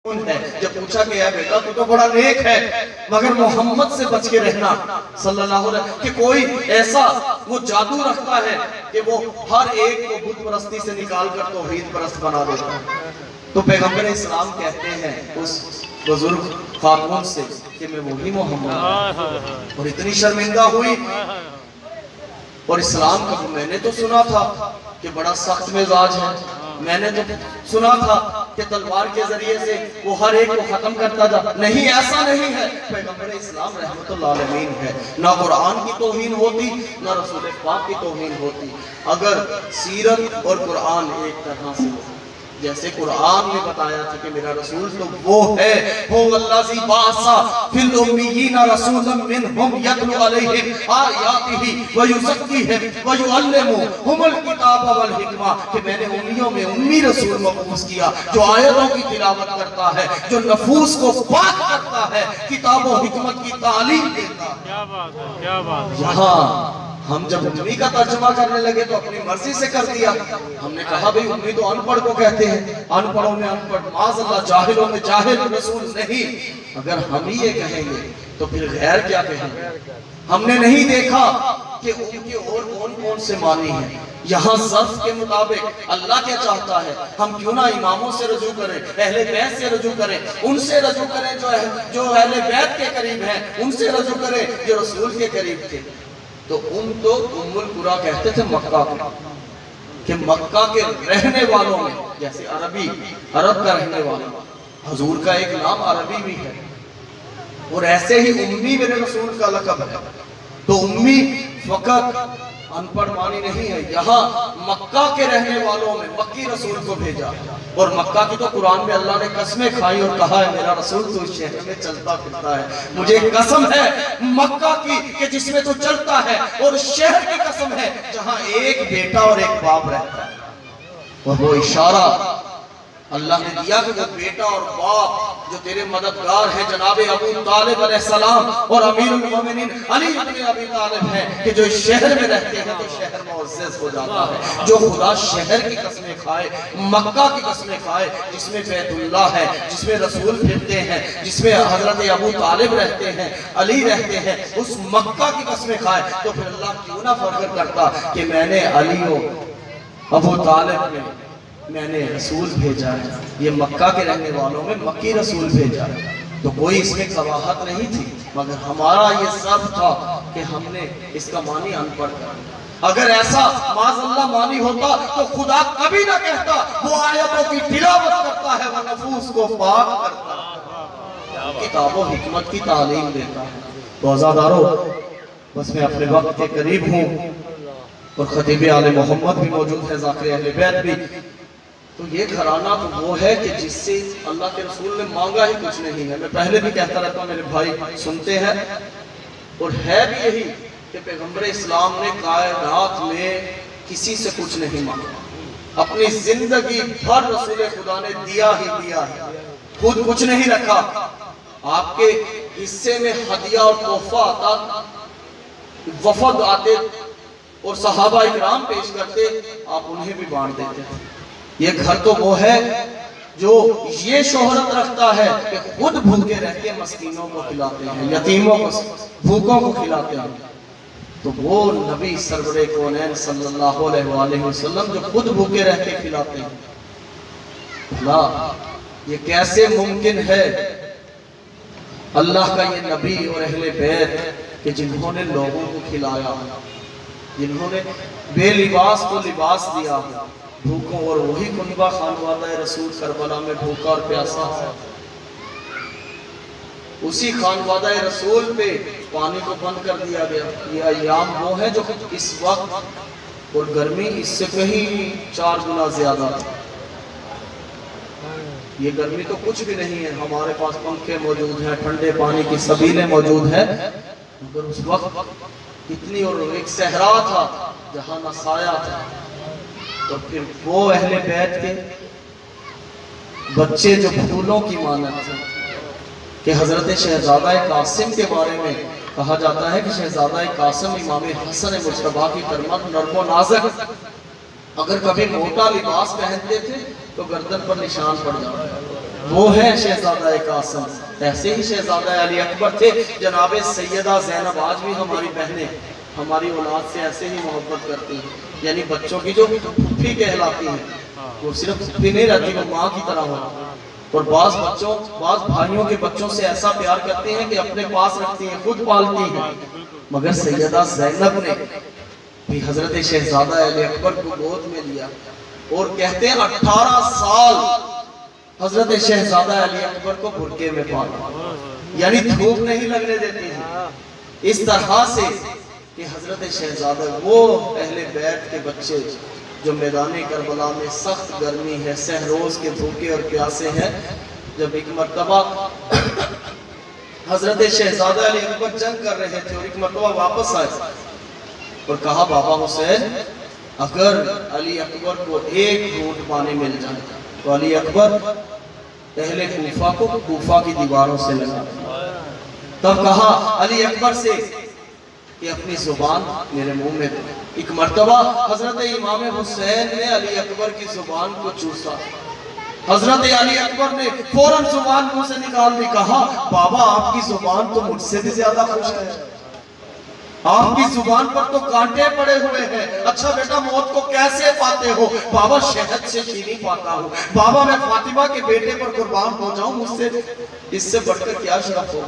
ہے جب پوچھا کہ اے بیٹا تو بڑا نیک ہے مگر محمد سے بچ کے رہنا صلی اللہ علیہ وسلم کہ کوئی ایسا وہ جادو رکھتا ہے کہ وہ ہر ایک کو بت پرستی سے نکال کر توحید پرست بنا دیتا ہے۔ تو پیغمبر اسلام کہتے ہیں اس بزرگ خاتون سے کہ میں وہی محمد ہوں، اور اتنی شرمندہ ہوئی۔ اور اسلام کا میں نے تو سنا تھا کہ بڑا سخت مزاج ہے، میں نے تو سنا تھا کہ تلوار کے ذریعے سے وہ ہر ایک کو ختم کرتا جا، نہیں ایسا نہیں ہے۔ پیغمبر اسلام رحمت اللہ علیہ ہے، نہ قرآن کی توہین ہوتی نہ رسول پاک کی توہین ہوتی اگر سیرت اور قرآن ایک طرح سے ہوتی۔ جیسے قرآن میں بتایا تھا کہ میرا رسول تو وہ ہے هو الذی بعث فی الامیین رسولا منہم یتلو علیہم آیاتہ ویزکیہم ویعلمہم الکتاب والحکمہ، کہ میں نے امیوں میں امی رسول مبعوث کیا جو آیتوں کی تلاوت کرتا ہے، جو نفوس کو پاک کرتا ہے، کتاب و حکمت کی تعلیم دیتا ہے۔ کیا بات ہے، کیا بات ہے۔ یہاں ہم جب امی کا ترجمہ کرنے لگے تو اپنی مرضی سے کر دیا۔ ہم نے کہا بھئی امی تو ان پڑھ کو کہتے ہیں، ان پڑھوں میں ان پڑھ، معاذ اللہ جاہلوں میں جاہل رسول نہیں۔ اگر ہم ہی یہ کہیں گے تو پھر غیر کیا کہیں گے؟ ہم نے نہیں دیکھا کہ ان کے اور کون کون سے معنی ہیں۔ یہاں ظرف کے مطابق اللہ کیا چاہتا ہے، ہم کیوں نہ اماموں سے رجوع کریں، اہل بیت سے رجوع کریں، ان سے رجوع کریں جو اہل بیت کے قریب ہیں، ان سے رجوع کریں جو رسول کے قریب تھے۔ تو ان تو ام القریٰ کہتے تھے مکہ کو، کہ مکہ کے رہنے والوں میں، جیسے عربی عرب کا رہنے والا، حضور کا ایک نام عربی بھی ہے، اور ایسے ہی امی میرے رسول کا لقب ہے۔ تو امی فقط ان پڑھ معنی نہیں ہے، یہاں مکہ کے رہنے والوں میں مکی رسول کو بھیجا، اور مکہ کی تو قرآن میں اللہ نے قسمیں کھائی اور کہا ہے میرا رسول تو اس شہر میں چلتا پھرتا ہے۔ مجھے قسم ہے مکہ کی کہ جس میں تو چلتا ہے، اور شہر کی قسم ہے جہاں ایک بیٹا اور ایک باپ رہتا ہے، اور وہ اشارہ اللہ نے دیا کہ وہ بیٹا اور باپ جو تیرے مددگار ہیں جناب ابو طالب علیہ السلام اور امیر المومنین علی بن ابی طالب ہیں، کہ جو اس شہر میں رہتے ہیں تو شہر معزز ہو جاتا ہے۔ جو خدا شہر کی قسمیں کھائے، مکہ کی قسمیں کھائے، جس میں بیت اللہ ہے، جس میں رسول پھرتے ہیں، جس میں حضرت ابو طالب رہتے ہیں، علی رہتے ہیں، اس مکہ کی قسمیں کھائے، تو پھر اللہ کیوں نہ فخر کرتا کہ میں نے علی و ابو طالب میں نے رسول بھیجا ہے، یہ مکہ کے رہنے والوں میں مکی رسول بھیجا ہے۔ تو کوئی اس میں قباحت نہیں تھی، مگر ہمارا یہ ضعف تھا کہ ہم نے اس کا معنی ان پڑھ کر، اگر ایسا معاذ اللہ معنی ہوتا تو خدا کبھی نہ کہتا وہ آیتوں کی تلاوت کرتا ہے، وہ نفوس کو پاک کرتا ہے، کتاب و حکمت کی تعلیم دیتا ہے۔ تو عزادارو، بس میں اپنے وقت کے قریب ہوں، اور خطیب آل محمد بھی موجود ہے، ذاکر اہل بیت بھی۔ تو یہ گھرانہ تو وہ ہے کہ جس سے اللہ کے رسول نے مانگا ہی کچھ نہیں ہے۔ میں پہلے بھی کہتا رہتا ہوں، میرے بھائی سنتے ہیں، اور ہے بھی یہی کہ پیغمبر اسلام نے کائنات میں کسی سے کچھ نہیں مانگا، اپنی زندگی بھر رسول خدا نے دیا ہی دیا ہے، خود کچھ نہیں رکھا۔ آپ کے حصے میں ہدیہ اور تحفہ آتا، وفد آتے اور صحابہ اکرام پیش کرتے، آپ انہیں بھی بانٹ دیتے ہیں۔ یہ گھر تو وہ ہے جو یہ شہرت رکھتا ہے کہ خود بھوکے رہ کے مسکینوں کو کھلاتے ہیں، یتیموں کو، بھوکوں کو کھلاتے ہیں۔ تو وہ نبی سرور کونین صلی اللہ علیہ وآلہ وسلم جو خود بھوکے رہ کے کھلاتے ہیں، اللہ یہ کیسے ممکن ہے اللہ کا یہ نبی اور اہل بیت کہ جنہوں نے لوگوں کو کھلایا، جنہوں نے بے لباس کو لباس دیا ہے، بھوکوں، اور وہی کنبہ خانوادہ رسول کربلا میں بھوکا اور پیاسا ہے، اسی خانوادہ رسول پہ پانی کو بند کر دیا گیا۔ یہ ایام وہ ہے جو اس وقت، اور گرمی اس سے کہیں 4 گنا زیادہ ہے۔ یہ گرمی تو کچھ بھی نہیں ہے، ہمارے پاس پنکھے موجود ہیں، ٹھنڈے پانی کی سبیلیں موجود ہیں، مگر اس وقت اتنی، اور ایک صحرا تھا جہاں نہ سایہ تھا۔ اور پھر وہ اہل بیت کے بچے جو پھولوں کی مانند تھے، کہ حضرت شہزادہ قاسم کے بارے میں کہا جاتا ہے کہ شہزادہ قاسم امام حسن مجتبیٰ کی کرمت نرم و نازک، اگر کبھی موٹا لباس پہنتے تھے تو گردن پر نشان پڑ جاتا ہے، وہ ہے شہزادہ قاسم. ایسے ہی شہزادہ علی اکبر تھے. جناب سیدہ زینب آج بھی ہماری بہنیں ہماری اولاد سے ایسے ہی محبت کرتی ہیں. یعنی بچوں کی جو پھوپھی کہلاتی ہیں, وہ صرف پھوپھی نہیں رہتی, وہ ماں کی طرح ہوتی. اور بعض بھائیوں کے بچوں سے ایسا پیار کرتے ہیں کہ اپنے پاس رکھتی ہیں, خود پالتی ہیں. مگر سیدہ زینب نے بھی حضرت شہزادہ علی اکبر کو گود میں لیا, اور کہتے ہیں 18 سال حضرت شہزادہ علی اکبر کو برقعے میں پالا, یعنی دھوپ نہیں لگنے دیتی ہیں. اس طرح سے کہ حضرت شہزادہ وہ اہل بیت کے بچے جو میدان کربلا میں سخت گرمی ہے, سہروز کے بھوکے اور پیاسے ہیں. جب ایک مرتبہ حضرت شہزادہ علی اکبر جنگ کر رہے تھے اور ایک مرتبہ واپس آئے اور کہا بابا حسین اگر علی اکبر کو ایک گھونٹ پانی مل جائے تو علی اکبر اہل کوفہ کو کوفہ کی دیواروں سے لگا. تب کہا علی اکبر سے کہ اپنی زبان میرے منہ میں دے. ایک مرتبہ حضرت امام حسین نے علی اکبر کی زبان کو چوسا. حضرت علی اکبر نے فوراً زبان منہ سے نکال دی. کہا بابا آپ کی زبان تو مجھ سے بھی زیادہ خوش ہے, آپ کی زبان پر تو کانٹے پڑے ہوئے ہیں. اچھا بیٹا موت کو کیسے پاتے ہو؟ بابا شہد سے شیریں پاتا ہوں. بابا میں فاطمہ کے بیٹے پر قربان ہو جاؤں, مجھ سے اس سے بڑھ کر کیا شرف ہو.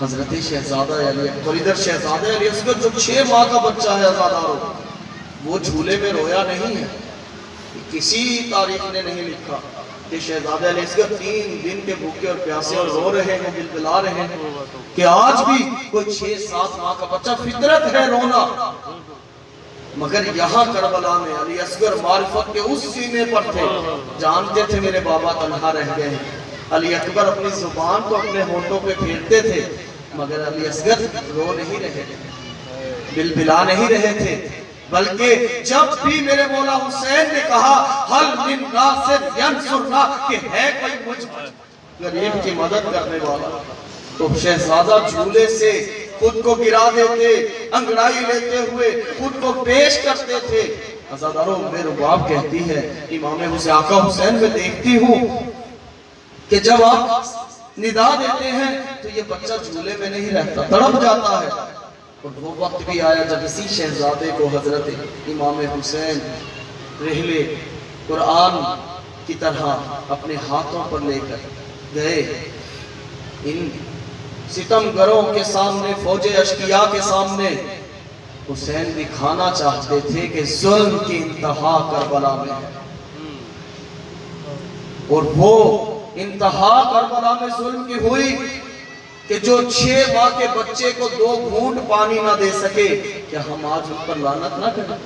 حضرت شہزادہ علی اکبر, ادھر شہزادہ علی اکبر جو 6 ماہ کا بچہ ہے آزادارو, وہ جھولے میں رویا نہیں ہے. کسی تاریخ نے نہیں لکھا کہ شہزادہ علی اکبر 3 دن کے بھوکے اور پیاسے اور رو رہے ہیں, بلبلا رہے ہیں. کہ آج بھی کوئی 6-7 ماہ کا بچہ فطرت ہے رونا. مگر یہاں کربلا میں علی اصغر معرفت کے اس سینے پر تھے, جانتے تھے میرے بابا تنہا رہ گئے ہیں. علی اکبر اپنی زبان کو اپنے ہونٹوں پہ پھیرتے تھے, مگر علی اصغر رو نہیں رہے تھے, بلبلا نہیں رہے تھے. بلکہ جب بھی میرے مولا حسین نے کہا حل من ناصر ینصرنا, کہ ہے کوئی مجھ غریب کی مدد کرنے والا, تو شہزادہ جھولے سے خود کو گرا دیتے, انگڑائی لیتے ہوئے خود کو پیش کرتے تھے. عزادارو میرے رباب کہتی ہے امام حسین آقا حسین میں دیکھتی ہوں کہ جب آپ ندا دیتے ہیں تو یہ بچہ جھولے میں نہیں رہتا, تڑپ جاتا ہے. اور وہ وقت بھی آیا جب اسی شہزادے کو حضرت امام حسین رحلے قرآن کی طرح اپنے ہاتھوں پر لے کر گئے. ان ستمگروں کے سامنے, فوج اشقیاء کے سامنے حسین دکھانا چاہتے تھے کہ ظلم کی انتہا کربلا میں ہے. اور وہ انتہا کربلا میں ظلم کی ہوئی کہ جو 6 ماہ کے بچے کو 2 گھونٹ پانی نہ دے سکے. کیا ہم آج ان پر لعنت نہ کریں؟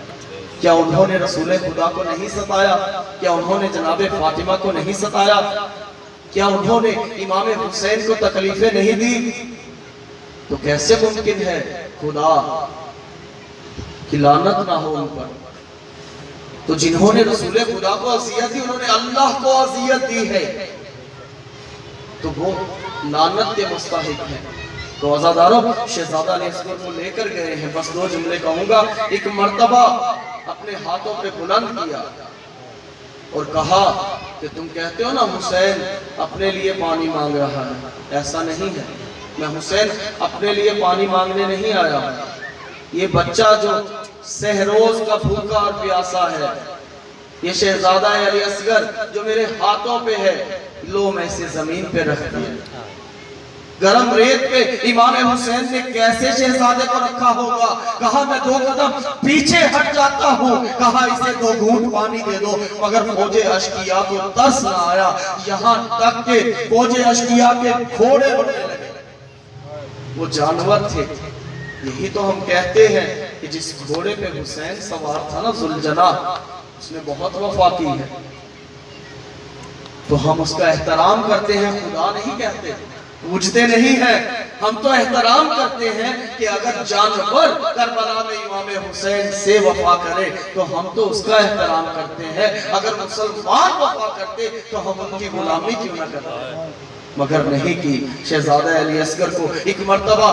کیا انہوں نے رسول خدا کو نہیں ستایا؟ کیا انہوں نے جناب فاطمہ کو نہیں ستایا؟ کیا انہوں نے امام حسین کو تکلیفیں نہیں دی؟ تو کیسے ممکن ہے خدا کی لعنت نہ ہو ان پر؟ تو جنہوں نے رسول خدا کو اذیت دی, انہوں نے اللہ کو اذیت دی ہے, تو وہ لعنت کے مستحق ہیں. تو عزادارو شہزادہ علی اصغر کو لے کر گئے ہیں. بس 2 جملے کہوں گا. ایک مرتبہ اپنے ہاتھوں پہ بلند کیا اور کہا کہ تم کہتے ہو نا حسین اپنے لیے پانی مانگ رہا ہے, ایسا نہیں ہے. میں حسین اپنے لیے پانی مانگنے نہیں آیا. یہ بچہ جو سہروز کا بھوکا اور پیاسا ہے, یہ شہزادہ علی اصغر جو میرے ہاتھوں پہ ہے, لو میں اسے زمین پہ رکھ دیا. گرم ریت پہ امام حسین نے کیسے شہزادے کو رکھا ہوگا؟ کہا میں 2 قدم پیچھے ہٹ جاتا ہوں, کہا اسے 2 گھونٹ پانی دے دو. مگر فوج اشقیاء کو ترس نہ آیا, یہاں تک کہ فوج اشقیاء کے گھوڑے اڑنے لگے. وہ جانور تھے. یہی تو ہم کہتے ہیں کہ جس گھوڑے پہ حسین سوار تھا نا ذوالجناح, اس نے بہت وفا کی ہے. تو ہم اس کا احترام کرتے ہیں, خدا نہیں کہتے, پوجتے نہیں ہیں. ہم تو احترام کرتے ہیں کہ اگر جانور کربلا میں امام حسین سے وفا کرے تو ہم تو اس کا احترام کرتے ہیں. اگر مسلمان وفا کرتے تو ہم ان کی غلامی کیوں نہ کرتے. مگر نہیں کی۔ شہزادہ علی اصغر کو ایک مرتبہ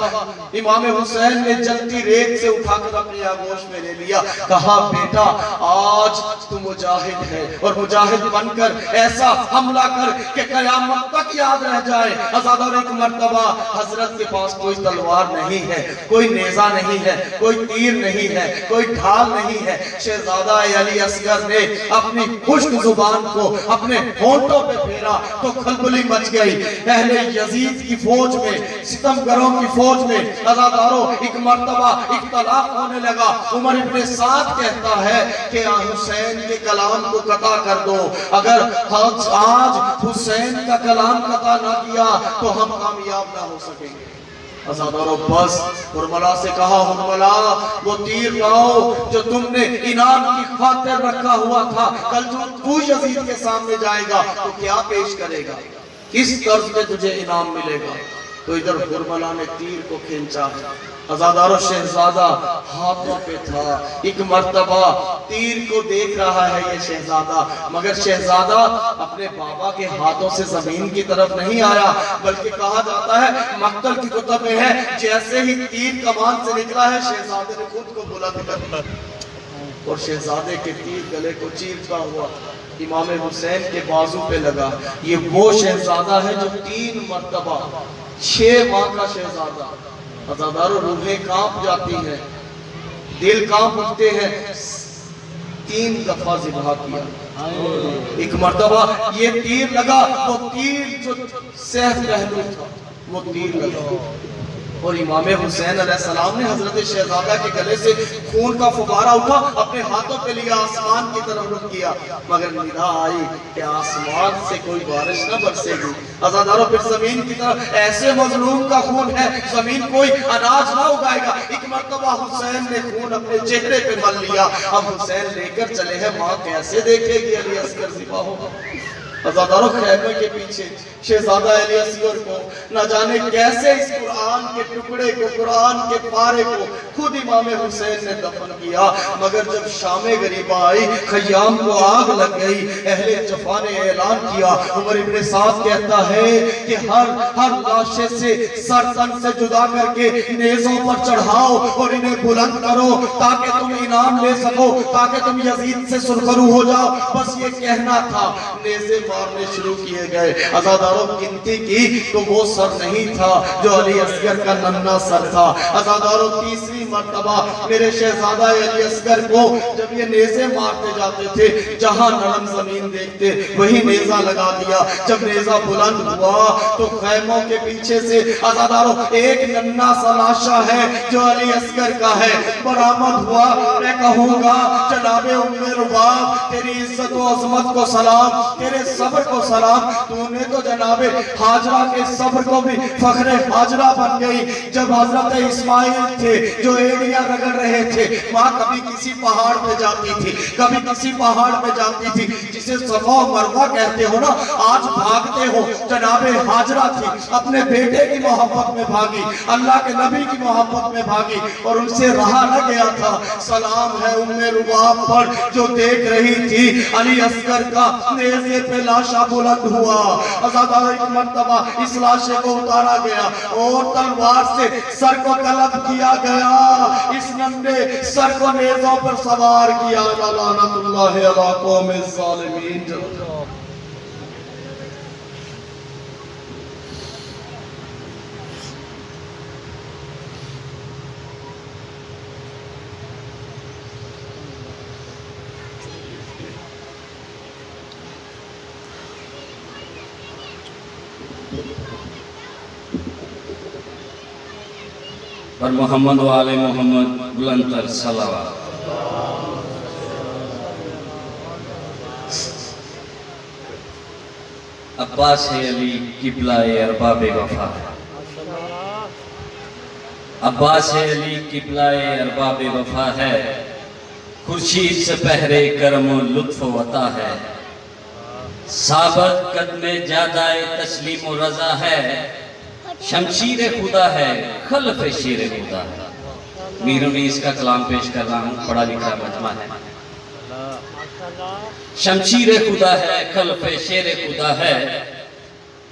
امام حسین نے جلتی ریت سے اٹھا کر اپنی آغوش میں لے لیا، کہا بیٹا آج تو مجاہد ہے اور مجاہد بن کر ایسا حملہ کر کہ قیامت تک یاد رہ جائے۔ آزادہ اور ایک مرتبہ حضرت کے پاس کوئی تلوار نہیں ہے، کوئی نیزہ نہیں ہے، کوئی تیر نہیں ہے، کوئی ڈھال نہیں ہے۔ شہزادہ علی اصغر نے اپنی خشک زبان کو اپنے ہونٹوں پہ پھیرا تو کھلبلی مچ گئی۔ اہل یزید کی فوج میں، ستمگروں کی فوج میں عزاداروں ایک مرتبہ اختلاف ہونے لگا۔ عمر ابن سعد کہتا ہے کہ حسین کے کلام کو قطع کر دو، اگر آج حسین کا کلام قطع نہ کیا تو ہم کامیاب نہ ہو سکیں گے۔ عزاداروں بس، حرملہ سے کہا حرملہ وہ تیر لاؤ جو تم نے انعام کی خاطر رکھا ہوا تھا، کل جو تو یزید کے سامنے جائے گا تو کیا پیش کرے گا، کس طرز میں تجھے انعام ملے گا؟ تو ادھر حرملہ نے تیر کو کھینچا، عزاداروں شہزادہ ہاتھوں پہ تھا۔ ایک مرتبہ تیر کو دیکھ رہا ہے یہ شہزادہ، مگر شہزادہ اپنے بابا کے ہاتھوں سے زمین کی طرف نہیں آیا، بلکہ کہا جاتا ہے مقتل کی کتب میں ہے جیسے ہی تیر کمان سے نکلا ہے شہزادے نے خود کو بلند کر دیا اور شہزادے کے تیر گلے کو چیرتا ہوا امام حسین کے بازو پہ لگا۔ یہ وہ شہزادہ ہے جو 3 مرتبہ 6 ماہ کا شہزادہ، عزاداروں روحیں کانپ جاتی ہیں، دل کانپ اٹھتے ہیں، 3 دفعہ ذبح کیا۔ ایک مرتبہ یہ تیر لگا، وہ تیر جو سیف پہلو تھا وہ تیر لگا اور امام حسین علیہ السلام نے حضرت شہزادہ کے گلے سے خون کا فوارہ اٹھا، اپنے ہاتھوں پہ لیا، آسمان کی طرف رخ کیا، مگر ندا آئی کہ آسمان سے کوئی بارش نہ برسے گی۔ عزاداروں پھر زمین کی طرف، ایسے مظلوم کا خون ہے زمین کوئی اناج نہ اگائے گا۔ ایک مرتبہ حسین نے خون اپنے چہرے پہ مل لیا، اب حسین لے کر چلے ہیں، ماں کیسے دیکھے گی علی اصغر ذبح ہوگا؟ عزاداروں خیمے کے پیچھے شہزادہ علی اصغر کو نہ جانے کیسے اس قرآن کے ٹکڑے کو، قرآن کے پارے کو خود امام حسین نے دفن کیا، مگر جب شام غریبہ آئی، خیام کو آگ لگ گئی، اہل جفا نے اعلان کیا۔ عمر ابن سعد کہتا ہے کہ ہر لاشے سے سر تن سے جدا کر کے نیزوں پر چڑھاؤ اور انہیں بلند کرو تاکہ تم انعام لے سکو، تاکہ تم یزید سے سرخرو ہو جاؤ۔ بس یہ کہنا تھا، نیزے مارنے شروع کیے گئے۔ عزاداروں گنتی کی تو وہ سر نہیں تھا جو علی اصغر کا ننھا سر تھا۔ عزاداروں 3 مرتبہ میرے شہزادہ علی اصغر کو جب یہ نیزے مارتے جاتے تھے، جہاں نرم زمین دیکھتے وہی نیزہ لگا دیا۔ جب نیزہ بلند ہوا تو خیموں کے پیچھے سے عزاداروں ایک ننھا سا لاشا ہے جو علی اصغر کا ہے برآمد ہوا۔ میں کہوں گا جناب ام رباب تیری عزت و عظمت کو سلام، تیرے صبر کو سلام، تو نے تو جناب حاجرہ کے صبر کو بھی فخر حاجرہ بن گئی۔ جب حضرت اسماعیل تھے جو ایڑیاں رگڑ رہے تھے، ماں کبھی کسی پہاڑ پہ جاتی تھی، کبھی کسی پہاڑ پہ جاتی تھی جسے صفا و مروہ کہتے ہو نا، آج بھاگتے ہو، جناب حاجرہ تھی اپنے بیٹے کی محبت میں بھاگی، اللہ کے نبی کی محبت میں بھاگی اور ان سے رہا نہ گیا تھا۔ سلام ہے ام رباب پر جو دیکھ رہی تھی علی اصغر کا نیزے پہ لاشا بلند ہوا۔ عزاداروں ایک مرتبہ اس لاشے کو اتارا گیا اور تلوار سے سر کو قلب کیا گیا، اس ننھے سر کو نیزوں پر سوار کیا۔ لعنت اللہ علی قوم الظالمین۔ پر محمد و آل محمد بلند تر صلوات۔ عباس علی قبلہ ارباب وفا ہے، عباس علی قبلہ ارباب وفا ہے، خورشید سے پہرے کرم و لطف و عطا ہے، ثابت قدم جادائے تسلیم و رضا ہے، شمشیر خدا ہے خلف شیر خدا ہے۔ میر انیس کا کلام پیش کر رہا ہوں، پڑھا لکھا مجمع ہے۔ شمشیر خدا ہے خلف شیر خدا ہے،